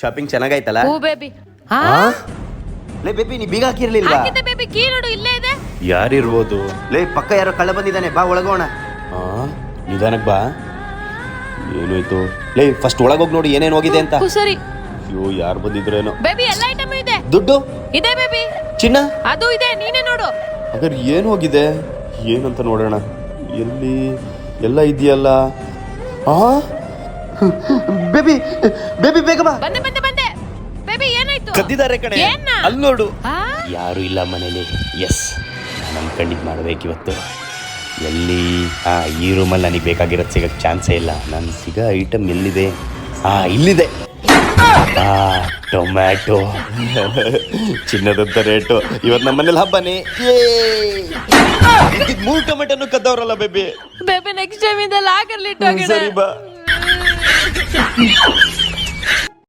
Shopping ಚೆನ್ನಾಗಾಯ್ತಲ್ಲ? ಹೂ baby. ಲೇ baby ನೀ ಬೀಗ ಹಾಕಿರ್ಲಿಲ್ವಾ? ಹಾಕಿದ್ದೆ ಬೇಬಿ, ಕೀ ನೋಡು ಇಲ್ಲೇ ಇದೆ. ಯಾರಿರ್ಬೋದು? ಲೇ ಪಕ್ಕ ಯಾರೋ ಕಳ್ಳ ಬಂದಿದ್ದಾನೆ, ಬಾ ಒಳಗೋಣ. ನಿಧಾನಕ್ ಬಾ. ಏನಾಯ್ತು? ಲೇ ಫಸ್ಟ್ ಒಳಗೋಗಿ ನೋಡಿ ಏನೇನು ಹೋಗಿದೆ ಅಂತ. ಸರಿ. ಅಯ್ಯೋ ಯಾರು ಬಂದಿದ್ರೇನೋ. ಬೇಬಿ ಎಲ್ಲ ಐಟಮ್ ಇದೆ. ದುಡ್ಡು ಇದೆ ಬೇಬಿ. ಚಿನ್ನ ಅದು ಇದೆ, ನೀನೇ ನೋಡು. ಹಾಗಾದ್ರೆ ಏನು ಹೋಗಿದೆ ಏನಂತ ನೋಡೋಣ. ಎಲ್ಲಿ ಎಲ್ಲ ಇದೆಯಲ್ಲ. ಬೇಬಿ ಬೇಬಿ ಬೇಗ ಬಾ. ಬಂದೆ ಬಂದೆ ಬಂದೆ. ಬೇಬಿ ಏನಾಯ್ತು? ಕದ್ದಿದ್ದಾರೆ ಕಣೆ. ಏನ್ನ? ಅಲ್ಲಿ ನೋಡು. ಆ? ಯಾರು ಇಲ್ಲ ಮನೇಲಿ. ಎಸ್, ನಾನು ಅನ್ಕೊಂಡಿದ್ದು ಮಾಡ್ಬೇಕಿವತ್ತು. ಎಲ್ಲಿ ಈ ರೂಮಲ್ಲಿ ನನಗೆ ಬೇಕಾಗಿರೋದು ಸಿಗಕ್ಕೆ ಚಾನ್ಸೇ ಇಲ್ಲ. ನಾನು ಸಿಗೋ ಐಟಮ್ ಎಲ್ಲಿದೆ? ಇಲ್ಲಿದೆ. ಟೊಮ್ಯಾಟೊ. ಚಿನ್ನದಂತ ರೇಟು. ಇವತ್ತು ನಮ್ಮನೇಲಿ ಹಬ್ಬನೇ. 3 ಟೊಮೆಟೊನು ಕದ್ದವ್ರಲ್ಲ ಬೇಬಿ. ಬೇಬಿ ನೆಕ್ಸ್ಟ್ ಟೈಮ್ ಇಂದ ಲಾಕರ್ಲಿ ಇಟ್ಟು ಹೋಗೋಣ. ಸರಿ ಬಾ.